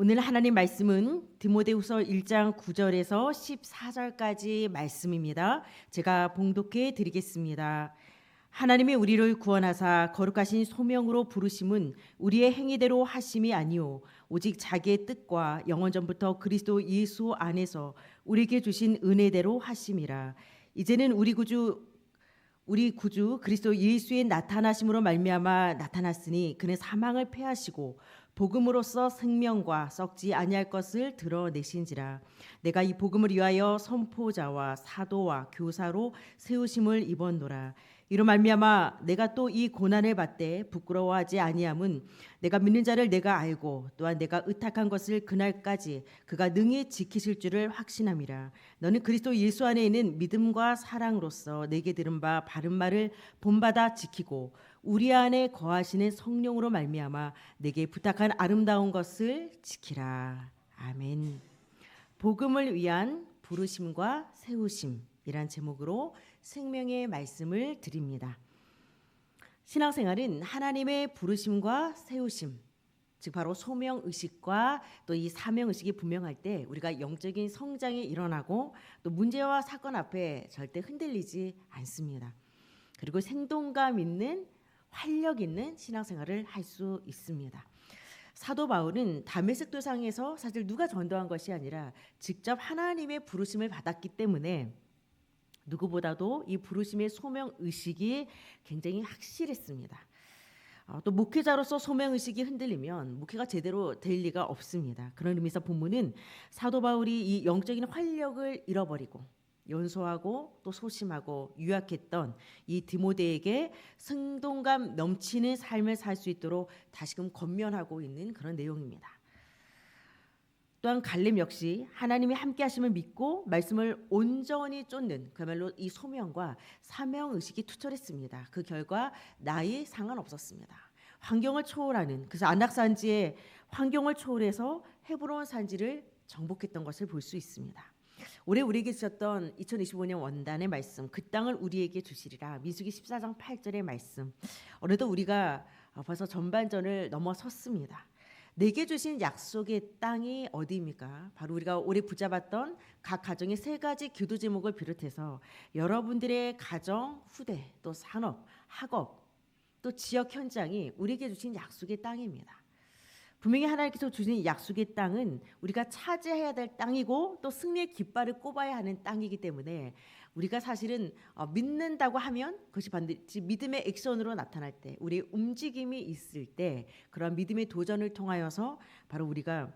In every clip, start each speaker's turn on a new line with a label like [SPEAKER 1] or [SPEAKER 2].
[SPEAKER 1] 오늘 하나님 말씀은 디모데후서 1장 9절에서 14절까지 말씀입니다. 제가 봉독해 드리겠습니다. 하나님이 우리를 구원하사 거룩하신 소명으로 부르심은 우리의 행위대로 하심이 아니요 오직 자기의 뜻과 영원 전부터 그리스도 예수 안에서 우리에게 주신 은혜대로 하심이라. 이제는 우리 구주 그리스도 예수의 나타나심으로 말미암아 나타났으니 그는 사망을 패하시고 복음으로써 생명과 썩지 아니할 것을 드러내신지라. 내가 이 복음을 위하여 선포자와 사도와 교사로 세우심을 입었노라. 이로 말미암아 내가 또 이 고난을 받되 부끄러워하지 아니함은 내가 믿는 자를 내가 알고 또한 내가 의탁한 것을 그날까지 그가 능히 지키실 줄을 확신함이라. 너는 그리스도 예수 안에 있는 믿음과 사랑으로서 내게 들은 바 바른 말을 본받아 지키고 우리 안에 거하시는 성령으로 말미암아 내게 부탁한 아름다운 것을 지키라. 아멘. 복음을 위한 부르심과 세우심이란 제목으로 생명의 말씀을 드립니다. 신앙생활은 하나님의 부르심과 세우심, 즉 바로 소명의식과 또 이 사명의식이 분명할 때 우리가 영적인 성장이 일어나고 또 문제와 사건 앞에 절대 흔들리지 않습니다. 그리고 생동감 있는 활력 있는 신앙생활을 할 수 있습니다. 사도 바울은 다메섹 도상에서 사실 누가 전도한 것이 아니라 직접 하나님의 부르심을 받았기 때문에 누구보다도 이 부르심의 소명의식이 굉장히 확실했습니다. 또 목회자로서 소명의식이 흔들리면 목회가 제대로 될 리가 없습니다. 그런 의미에서 본문은 사도 바울이 이 영적인 활력을 잃어버리고 연소하고 또 소심하고 유약했던 이 디모데에게 생동감 넘치는 삶을 살 수 있도록 다시금 권면하고 있는 그런 내용입니다. 또한 갈렙 역시 하나님이 함께 하심을 믿고 말씀을 온전히 쫓는 그야말로 이 소명과 사명의식이 투철했습니다. 그 결과 나이 상관없었습니다. 환경을 초월하는, 그래서 안악산지의 환경을 초월해서 헤브론 산지를 정복했던 것을 볼 수 있습니다. 올해 우리에게 주셨던 2025년 원단의 말씀, 그 땅을 우리에게 주시리라. 민수기 14장 8절의 말씀. 어느덧 우리가 벌써 전반전을 넘어섰습니다. 내게 주신 약속의 땅이 어디입니까? 바로 우리가 올해 붙잡았던 각 가정의 세 가지 기도 제목을 비롯해서 여러분들의 가정, 후대, 또 산업, 학업, 또 지역 현장이 우리에게 주신 약속의 땅입니다. 분명히 하나님께서 주신 약속의 땅은 우리가 차지해야 될 땅이고 또 승리의 깃발을 꼽아야 하는 땅이기 때문에 우리가 사실은 믿는다고 하면 그것이 반드시 믿음의 액션으로 나타날 때, 우리의 움직임이 있을 때 그런 믿음의 도전을 통하여서 바로 우리가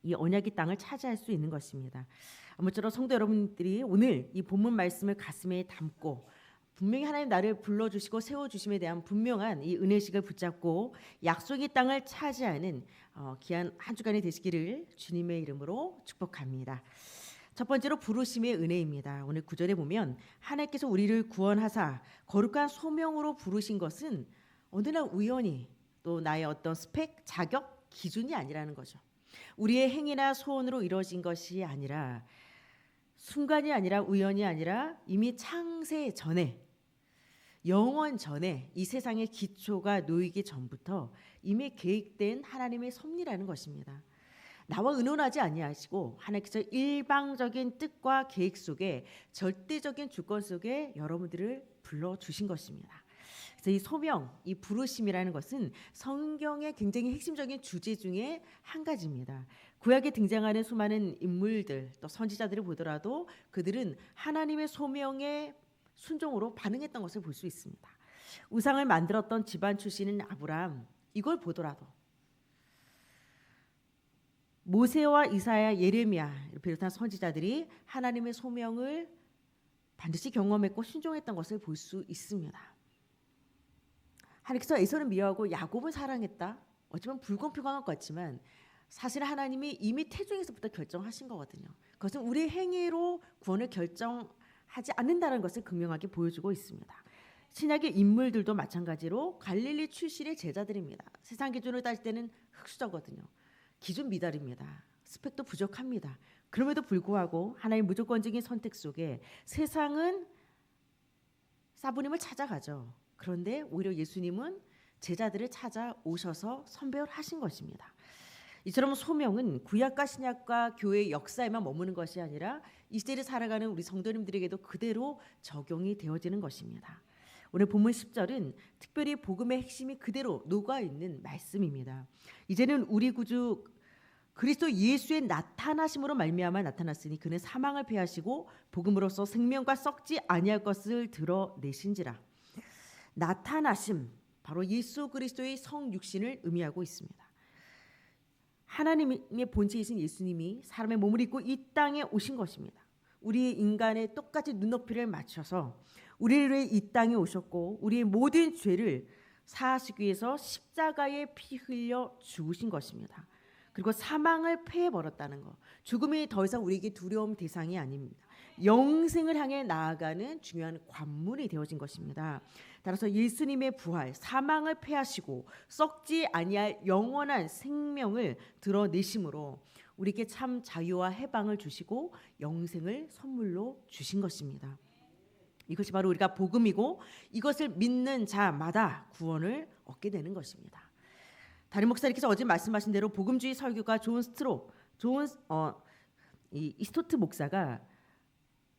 [SPEAKER 1] 이 언약의 땅을 차지할 수 있는 것입니다. 아무쪼록 성도 여러분들이 오늘 이 본문 말씀을 가슴에 담고 분명히 하나님 나를 불러주시고 세워주심에 대한 분명한 이 은혜식을 붙잡고 약속의 땅을 차지하는 귀한 한 주간이 되시기를 주님의 이름으로 축복합니다. 첫 번째로 부르심의 은혜입니다. 오늘 9절에 보면 하나님께서 우리를 구원하사 거룩한 소명으로 부르신 것은 어느 날 우연히 또 나의 어떤 스펙, 자격, 기준이 아니라는 거죠. 우리의 행위나 소원으로 이루어진 것이 아니라 순간이 아니라 우연이 아니라 이미 창세 전에 영원 전에 이 세상의 기초가 놓이기 전부터 이미 계획된 하나님의 섭리라는 것입니다. 나와 의논하지 아니하시고 하나님께서 일방적인 뜻과 계획 속에 절대적인 주권 속에 여러분들을 불러주신 것입니다. 그래서 이 소명, 이 부르심이라는 것은 성경의 굉장히 핵심적인 주제 중에 한 가지입니다. 구약에 등장하는 수많은 인물들 또 선지자들을 보더라도 그들은 하나님의 소명에 순종으로 반응했던 것을 볼 수 있습니다. 우상을 만들었던 집안 출신인 아브라함, 이걸 보더라도 모세와 이사야, 예레미야를 비롯한 선지자들이 하나님의 소명을 반드시 경험했고 순종했던 것을 볼 수 있습니다. 하나님께서 에서는 미워하고 야곱은 사랑했다. 어쩌면 불공평한 것 같지만 사실 하나님이 이미 태중에서부터 결정하신 거거든요. 그것은 우리의 행위로 구원을 결정하지 않는다는 것을 극명하게 보여주고 있습니다. 신약의 인물들도 마찬가지로 갈릴리 출신의 제자들입니다. 세상 기준으로 따질 때는 흑수저거든요. 기준 미달입니다. 스펙도 부족합니다. 그럼에도 불구하고 하나님의 무조건적인 선택 속에 세상은 사부님을 찾아가죠. 그런데 오히려 예수님은 제자들을 찾아오셔서 선배를 하신 것입니다. 이처럼 소명은 구약과 신약과 교회의 역사에만 머무는 것이 아니라 이 시대를 살아가는 우리 성도님들에게도 그대로 적용이 되어지는 것입니다. 오늘 본문 10절은 특별히 복음의 핵심이 그대로 녹아있는 말씀입니다. 이제는 우리 구주 그리스도 예수의 나타나심으로 말미암아 나타났으니 그는 사망을 패하시고 복음으로써 생명과 썩지 아니할 것을 드러내신지라. 나타나심, 바로 예수 그리스도의 성육신을 의미하고 있습니다. 하나님의 본체이신 예수님이 사람의 몸을 입고 이 땅에 오신 것입니다. 우리 인간의 똑같이 눈높이를 맞춰서 우리를 위해 이 땅에 오셨고 우리의 모든 죄를 사하시기 위해서 십자가에 피 흘려 죽으신 것입니다. 그리고 사망을 패해버렸다는 것, 죽음이 더 이상 우리에게 두려움 대상이 아닙니다. 영생을 향해 나아가는 중요한 관문이 되어진 것입니다. 따라서 예수님의 부활, 사망을 패하시고 썩지 아니할 영원한 생명을 드러내심으로 우리에게 참 자유와 해방을 주시고 영생을 선물로 주신 것입니다. 이것이 바로 우리가 복음이고 이것을 믿는 자마다 구원을 얻게 되는 것입니다. 다른 목사님께서 어제 말씀하신 대로 복음주의 설교가 이 스토트 목사가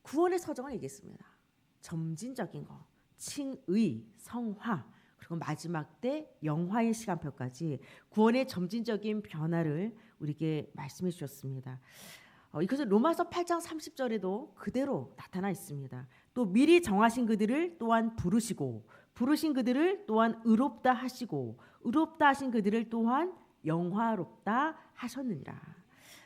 [SPEAKER 1] 구원의 서정을 얘기했습니다. 점진적인 거, 칭의, 성화, 그리고 마지막 때 영화의 시간표까지 구원의 점진적인 변화를 우리에게 말씀해 주셨습니다. 이것은 로마서 8장 30절에도 그대로 나타나 있습니다. 또 미리 정하신 그들을 또한 부르시고 부르신 그들을 또한 의롭다 하시고 의롭다 하신 그들을 또한 영화롭다 하셨느니라.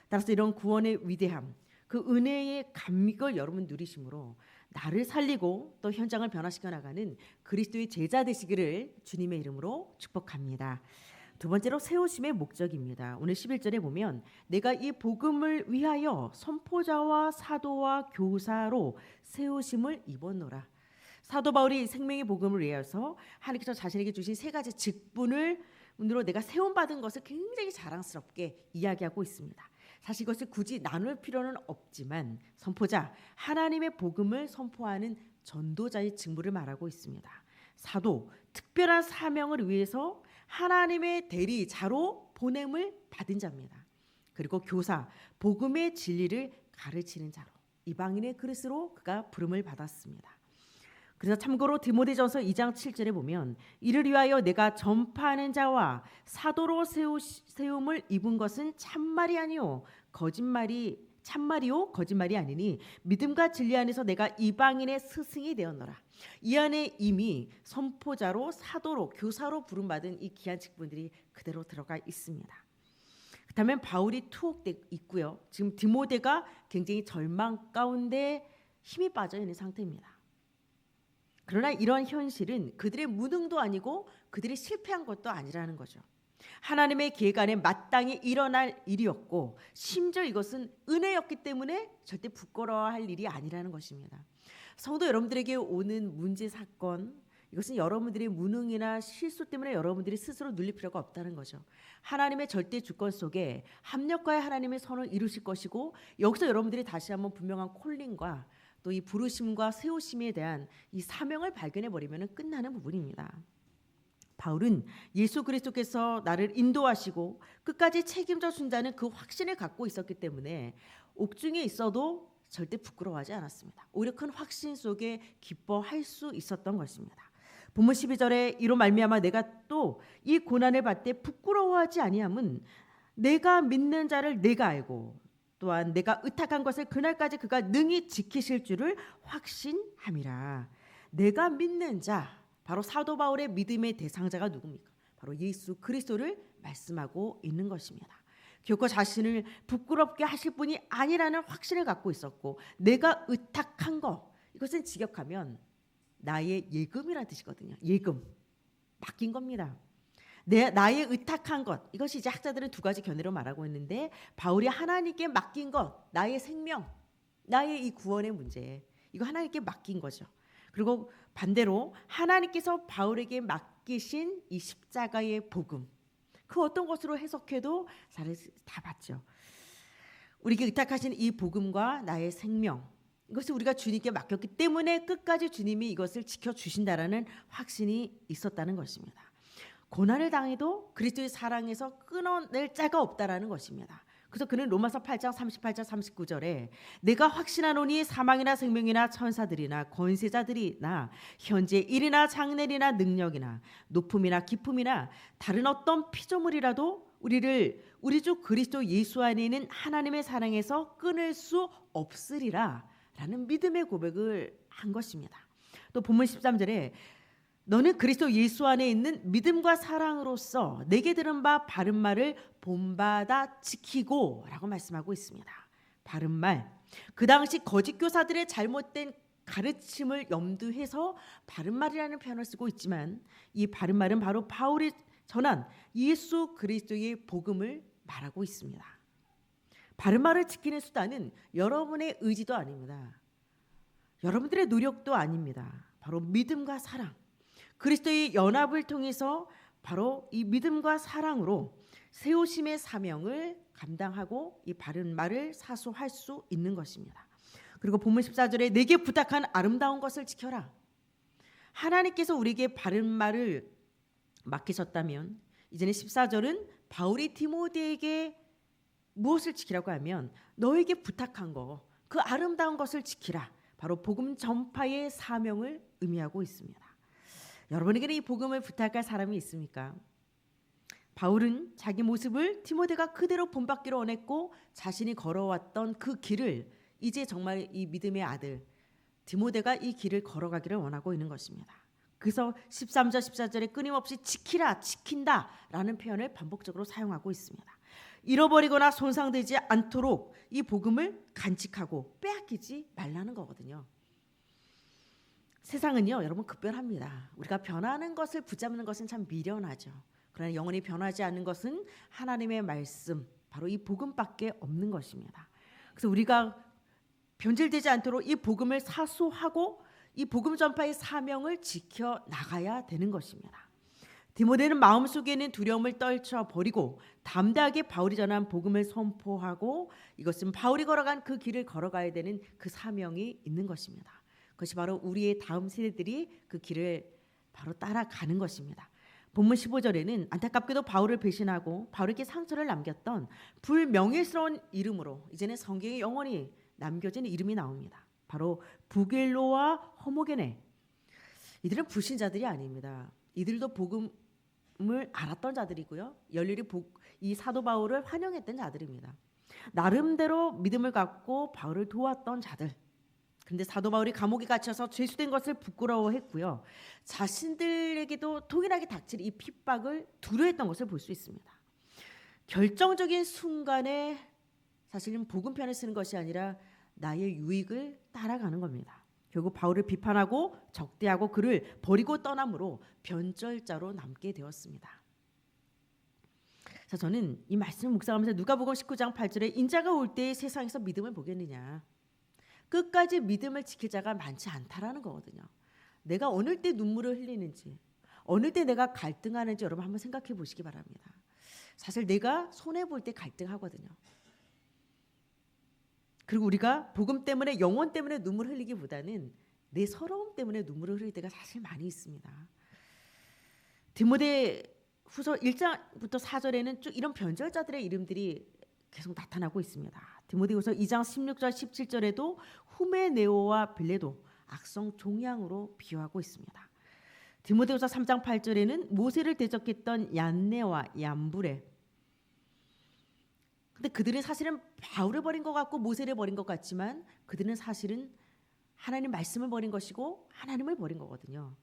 [SPEAKER 1] 따라서 이런 구원의 위대함, 그 은혜의 감격을 여러분 누리심으로 나를 살리고 또 현장을 변화시켜 나가는 그리스도의 제자 되시기를 주님의 이름으로 축복합니다. 두 번째로 세우심의 목적입니다. 오늘 11절에 보면 내가 이 복음을 위하여 선포자와 사도와 교사로 세우심을 입었노라. 사도 바울이 생명의 복음을 위해서 하나님께서 자신에게 주신 세 가지 직분으로 내가 세움받은 것을 굉장히 자랑스럽게 이야기하고 있습니다. 사실 이것을 굳이 나눌 필요는 없지만 선포자, 하나님의 복음을 선포하는 전도자의 직무를 말하고 있습니다. 사도, 특별한 사명을 위해서 하나님의 대리자로 보냄을 받은 자입니다. 그리고 교사, 복음의 진리를 가르치는 자로 이방인의 그릇으로 그가 부름을 받았습니다. 그래서 참고로 디모데전서 2장 7절에 보면 이를 위하여 내가 전파하는 자와 사도로 세움을 입은 것은 참말이 아니요 참말이요 거짓말이 아니니 믿음과 진리 안에서 내가 이방인의 스승이 되었노라. 이 안에 이미 선포자로 사도로 교사로 부름받은 이 귀한 직분들이 그대로 들어가 있습니다. 그렇다면 바울이 투옥돼 있고요. 지금 디모데가 굉장히 절망 가운데 힘이 빠져 있는 상태입니다. 그러나 이런 현실은 그들의 무능도 아니고 그들이 실패한 것도 아니라는 거죠. 하나님의 계획 안에 마땅히 일어날 일이었고 심지어 이것은 은혜였기 때문에 절대 부끄러워할 일이 아니라는 것입니다. 성도 여러분들에게 오는 문제 사건, 이것은 여러분들의 무능이나 실수 때문에 여러분들이 스스로 눌릴 필요가 없다는 거죠. 하나님의 절대 주권 속에 합력과의 하나님의 선을 이루실 것이고 여기서 여러분들이 다시 한번 분명한 콜링과 또 이 부르심과 세우심에 대한 이 사명을 발견해 버리면 끝나는 부분입니다. 바울은 예수 그리스도께서 나를 인도하시고 끝까지 책임져 준다는 그 확신을 갖고 있었기 때문에 옥중에 있어도 절대 부끄러워하지 않았습니다. 오히려 큰 확신 속에 기뻐할 수 있었던 것입니다. 본문 12절에 이로 말미암아 내가 또 이 고난을 받을 때 부끄러워하지 아니함은 내가 믿는 자를 내가 알고 또한 내가 의탁한 것을 그날까지 그가 능히 지키실 줄을 확신함이라. 내가 믿는 자, 바로 사도 바울의 믿음의 대상자가 누굽니까? 바로 예수 그리스도를 말씀하고 있는 것입니다. 결코 자신을 부끄럽게 하실 분이 아니라는 확신을 갖고 있었고 내가 의탁한 것, 이것은 직역하면 나의 예금이라는 뜻이거든요. 예금, 맡긴 겁니다. 나의 의탁한 것, 이것이 이제 학자들은 두 가지 견해로 말하고 있는데 바울이 하나님께 맡긴 것, 나의 생명, 나의 이 구원의 문제, 이거 하나님께 맡긴 거죠. 그리고 반대로 하나님께서 바울에게 맡기신 이 십자가의 복음, 그 어떤 것으로 해석해도 다 맞죠. 우리에게 의탁하신 이 복음과 나의 생명, 이것을 우리가 주님께 맡겼기 때문에 끝까지 주님이 이것을 지켜주신다라는 확신이 있었다는 것입니다. 고난을 당해도 그리스도의 사랑에서 끊어낼 자가 없다라는 것입니다. 그래서 그는 로마서 8장 38절 39절에 내가 확신하노니 사망이나 생명이나 천사들이나 권세자들이나 현재 일이나 장래이나 능력이나 높음이나 깊음이나 다른 어떤 피조물이라도 우리 주 그리스도 예수 안에 있는 하나님의 사랑에서 끊을 수 없으리라 라는 믿음의 고백을 한 것입니다. 또 본문 13절에 너는 그리스도 예수 안에 있는 믿음과 사랑으로서 내게 들은 바 바른 말을 본받아 지키고 라고 말씀하고 있습니다. 바른 말, 그 당시 거짓 교사들의 잘못된 가르침을 염두해서 바른 말이라는 표현을 쓰고 있지만 이 바른 말은 바로 바울이 전한 예수 그리스도의 복음을 말하고 있습니다. 바른 말을 지키는 수단은 여러분의 의지도 아닙니다. 여러분들의 노력도 아닙니다. 바로 믿음과 사랑, 그리스도의 연합을 통해서 바로 이 믿음과 사랑으로 세우심의 사명을 감당하고 이 바른 말을 사수할 수 있는 것입니다. 그리고 본문 14절에 내게 부탁한 아름다운 것을 지켜라. 하나님께서 우리에게 바른 말을 맡기셨다면 이제는 14절은 바울이 디모데에게 무엇을 지키라고 하면 너에게 부탁한 거, 그 아름다운 것을 지키라. 바로 복음 전파의 사명을 의미하고 있습니다. 여러분에게는 이 복음을 부탁할 사람이 있습니까? 바울은 자기 모습을 디모데가 그대로 본받기를 원했고 자신이 걸어왔던 그 길을 이제 정말 이 믿음의 아들 디모데가 이 길을 걸어가기를 원하고 있는 것입니다. 그래서 13절 14절에 끊임없이 지키라, 지킨다 라는 표현을 반복적으로 사용하고 있습니다. 잃어버리거나 손상되지 않도록 이 복음을 간직하고 빼앗기지 말라는 거거든요. 세상은요, 여러분 급변합니다. 우리가 변하는 것을 붙잡는 것은 참 미련하죠. 그러나 영원히 변하지 않는 것은 하나님의 말씀, 바로 이 복음밖에 없는 것입니다. 그래서 우리가 변질되지 않도록 이 복음을 사수하고 이 복음 전파의 사명을 지켜 나가야 되는 것입니다. 디모데는 마음속에 있는 두려움을 떨쳐버리고 담대하게 바울이 전한 복음을 선포하고 이것은 바울이 걸어간 그 길을 걸어가야 되는 그 사명이 있는 것입니다. 그것이 바로 우리의 다음 세대들이 그 길을 바로 따라가는 것입니다. 본문 15절에는 안타깝게도 바울을 배신하고 바울에게 상처를 남겼던 불명예스러운 이름으로 이제는 성경에 영원히 남겨진 이름이 나옵니다. 바로 부길로와 허모게네. 이들은 불신자들이 아닙니다. 이들도 복음을 알았던 자들이고요. 열렬히 이 사도 바울을 환영했던 자들입니다. 나름대로 믿음을 갖고 바울을 도왔던 자들. 근데 사도 바울이 감옥에 갇혀서 죄수된 것을 부끄러워했고요. 자신들에게도 동일하게 닥칠 이 핍박을 두려워했던 것을 볼 수 있습니다. 결정적인 순간에 사실은 복음편을 쓰는 것이 아니라 나의 유익을 따라가는 겁니다. 결국 바울을 비판하고 적대하고 그를 버리고 떠남으로 변절자로 남게 되었습니다. 자, 저는 이 말씀을 묵상하면서 누가복음 19장 8절에 인자가 올 때 세상에서 믿음을 보겠느냐. 끝까지 믿음을 지킬 자가 많지 않다라는 거거든요. 내가 어느 때 눈물을 흘리는지, 어느 때 내가 갈등하는지 여러분 한번 생각해 보시기 바랍니다. 사실 내가 손해볼 때 갈등하거든요. 그리고 우리가 복음 때문에 영혼 때문에 눈물 흘리기보다는 내 서러움 때문에 눈물을 흘릴 때가 사실 많이 있습니다. 디모데 후서 1장부터 4절에는 쭉 이런 변절자들의 이름들이 계속 나타나고 있습니다. 디모데후서 2장 16절 17절에도 후메네오와 빌레도 악성 종양으로 비유하고 있습니다. 디모데후서 3장 8절에는 모세를 대적했던 얀네와 얀브레. 근데 그들은 사실은 바울을 버린 것 같고 모세를 버린 것 같지만 그들은 사실은 하나님 말씀을 버린 것이고 하나님을 버린 거거든요.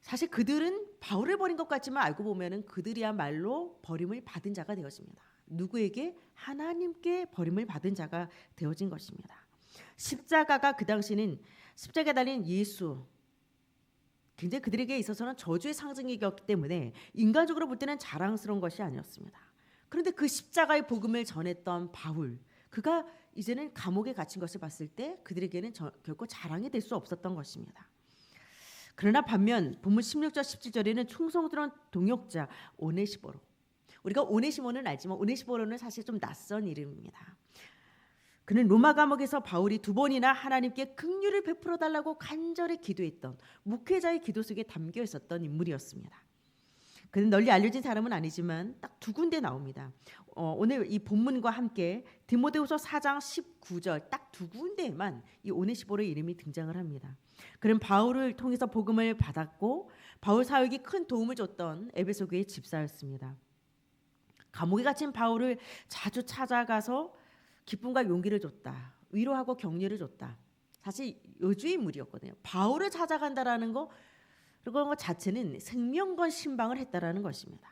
[SPEAKER 1] 사실 그들은 바울을 버린 것 같지만 알고 보면은 그들이야말로 버림을 받은 자가 되었습니다. 누구에게? 하나님께 버림을 받은 자가 되어진 것입니다. 십자가가 그 당시는 십자가에 달린 예수, 굉장히 그들에게 있어서는 저주의 상징이었기 때문에 인간적으로 볼 때는 자랑스러운 것이 아니었습니다. 그런데 그 십자가의 복음을 전했던 바울, 그가 이제는 감옥에 갇힌 것을 봤을 때 그들에게는 결코 자랑이 될 수 없었던 것입니다. 그러나 반면 본문 16절 17절에는 충성스러운 동역자 오네시보로, 우리가 오네시모는 알지만 오네시보로는 사실 좀 낯선 이름입니다. 그는 로마 감옥에서 바울이 2번이나 하나님께 긍휼을 베풀어 달라고 간절히 기도했던 목회자의 기도 속에 담겨 있었던 인물이었습니다. 그는 널리 알려진 사람은 아니지만 딱 두 군데 나옵니다. 오늘 이 본문과 함께 디모데후서 4장 19절 딱 두 군데에만 이 오네시포르의 이름이 등장을 합니다. 그는 바울을 통해서 복음을 받았고 바울 사역이 큰 도움을 줬던 에베소 교회 집사였습니다. 감옥에 갇힌 바울을 자주 찾아가서 기쁨과 용기를 줬다. 위로하고 격려를 줬다. 사실 여주의 인물이었거든요. 바울을 찾아간다라는 거 그런 것 자체는 생명건 신방을 했다라는 것입니다.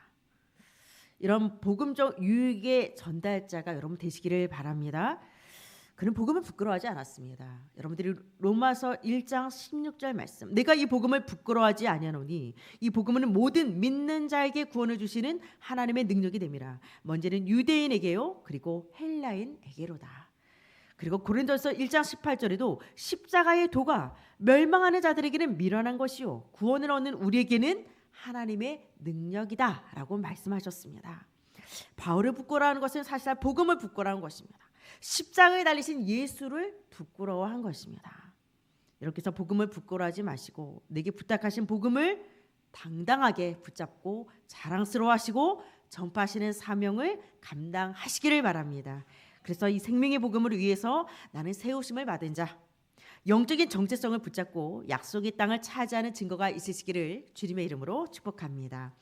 [SPEAKER 1] 이런 복음적 유익의 전달자가 여러분 되시기를 바랍니다. 그는 복음을 부끄러워하지 않았습니다. 여러분들이 로마서 1장 16절 말씀. 내가 이 복음을 부끄러워하지 아니하노니 이 복음은 모든 믿는 자에게 구원을 주시는 하나님의 능력이 됨이라. 먼저는 유대인에게요. 그리고 헬라인에게로다. 그리고 고린도서 1장 18절에도 십자가의 도가 멸망하는 자들에게는 미련한 것이요 구원을 얻는 우리에게는 하나님의 능력이다라고 말씀하셨습니다. 바울을 부끄러워하는 것은 사실 복음을 부끄러워한 것입니다. 십자가에 달리신 예수를 부끄러워한 것입니다. 이렇게 해서 복음을 부끄러워하지 마시고 내게 부탁하신 복음을 당당하게 붙잡고 자랑스러워하시고 전파하시는 사명을 감당하시기를 바랍니다. 그래서 이 생명의 복음을 위해서 나는 세우심을 받은 자, 영적인 정체성을 붙잡고 약속의 땅을 차지하는 증거가 있으시기를 주님의 이름으로 축복합니다.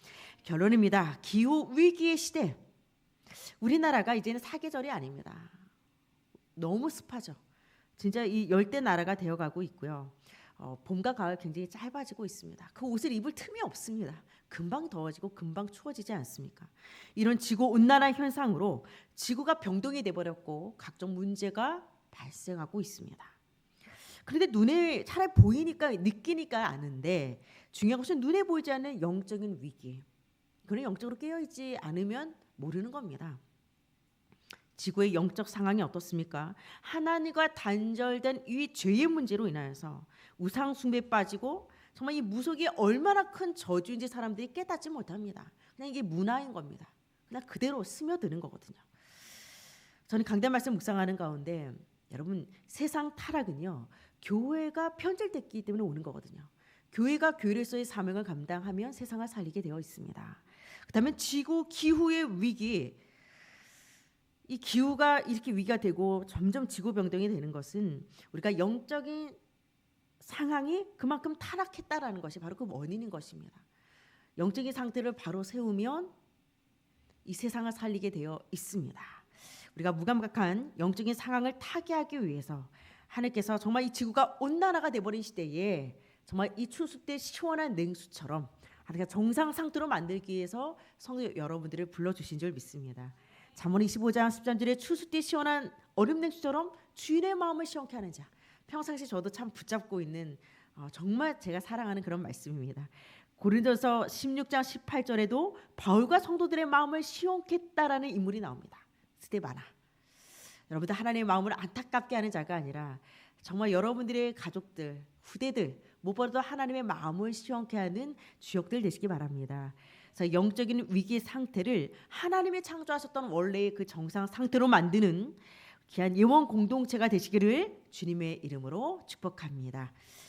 [SPEAKER 1] 결론입니다. 기후 위기의 시대. 우리나라가 이제는 사계절이 아닙니다. 너무 습하죠. 진짜 이 열대 나라가 되어가고 있고요. 봄과 가을 굉장히 짧아지고 있습니다. 그 옷을 입을 틈이 없습니다. 금방 더워지고 금방 추워지지 않습니까? 이런 지구 온난화 현상으로 지구가 병동이 돼버렸고 각종 문제가 발생하고 있습니다. 그런데 눈에 차라리 보이니까 느끼니까 아는데 중요한 것은 눈에 보이지 않는 영적인 위기. 그는 영적으로 깨어있지 않으면 모르는 겁니다. 지구의 영적 상황이 어떻습니까? 하나님과 단절된 이 죄의 문제로 인하여서 우상 숭배에 빠지고 정말 이 무속이 얼마나 큰 저주인지 사람들이 깨닫지 못합니다. 그냥 이게 문화인 겁니다. 그냥 그대로 스며드는 거거든요. 저는 강단 말씀 묵상하는 가운데 여러분 세상 타락은요. 교회가 편절됐기 때문에 오는 거거든요. 교회가 교회로서의 사명을 감당하면 세상을 살리게 되어 있습니다. 그다음에 지구 기후의 위기 이 기후가 이렇게 위기가 되고 점점 지구 병동이 되는 것은 우리가 영적인 상황이 그만큼 타락했다라는 것이 바로 그 원인인 것입니다. 영적인 상태를 바로 세우면 이 세상을 살리게 되어 있습니다. 우리가 무감각한 영적인 상황을 타개하기 위해서 하나님께서 정말 이 지구가 온난화가 돼버린 시대에 정말 이 추수 때 시원한 냉수처럼 하나님께서 정상 상태로 만들기 위해서 성도 여러분들을 불러주신 줄 믿습니다. 잠언 25장 13절에 추수 때 시원한 얼음 냉수처럼 주인의 마음을 시원케 하는 자. 평상시 저도 참 붙잡고 있는 정말 제가 사랑하는 그런 말씀입니다. 고린도서 16장 18절에도 바울과 성도들의 마음을 시원케 했다라는 인물이 나옵니다. 스데바나. 여러분들 하나님의 마음을 안타깝게 하는 자가 아니라 정말 여러분들의 가족들, 후대들 무엇보다도 하나님의 마음을 시원케 하는 주역들 되시기 바랍니다. 그래서 영적인 위기 상태를 하나님이 창조하셨던 원래의 그 정상 상태로 만드는 귀한 예원 공동체가 되시기를 주님의 이름으로 축복합니다.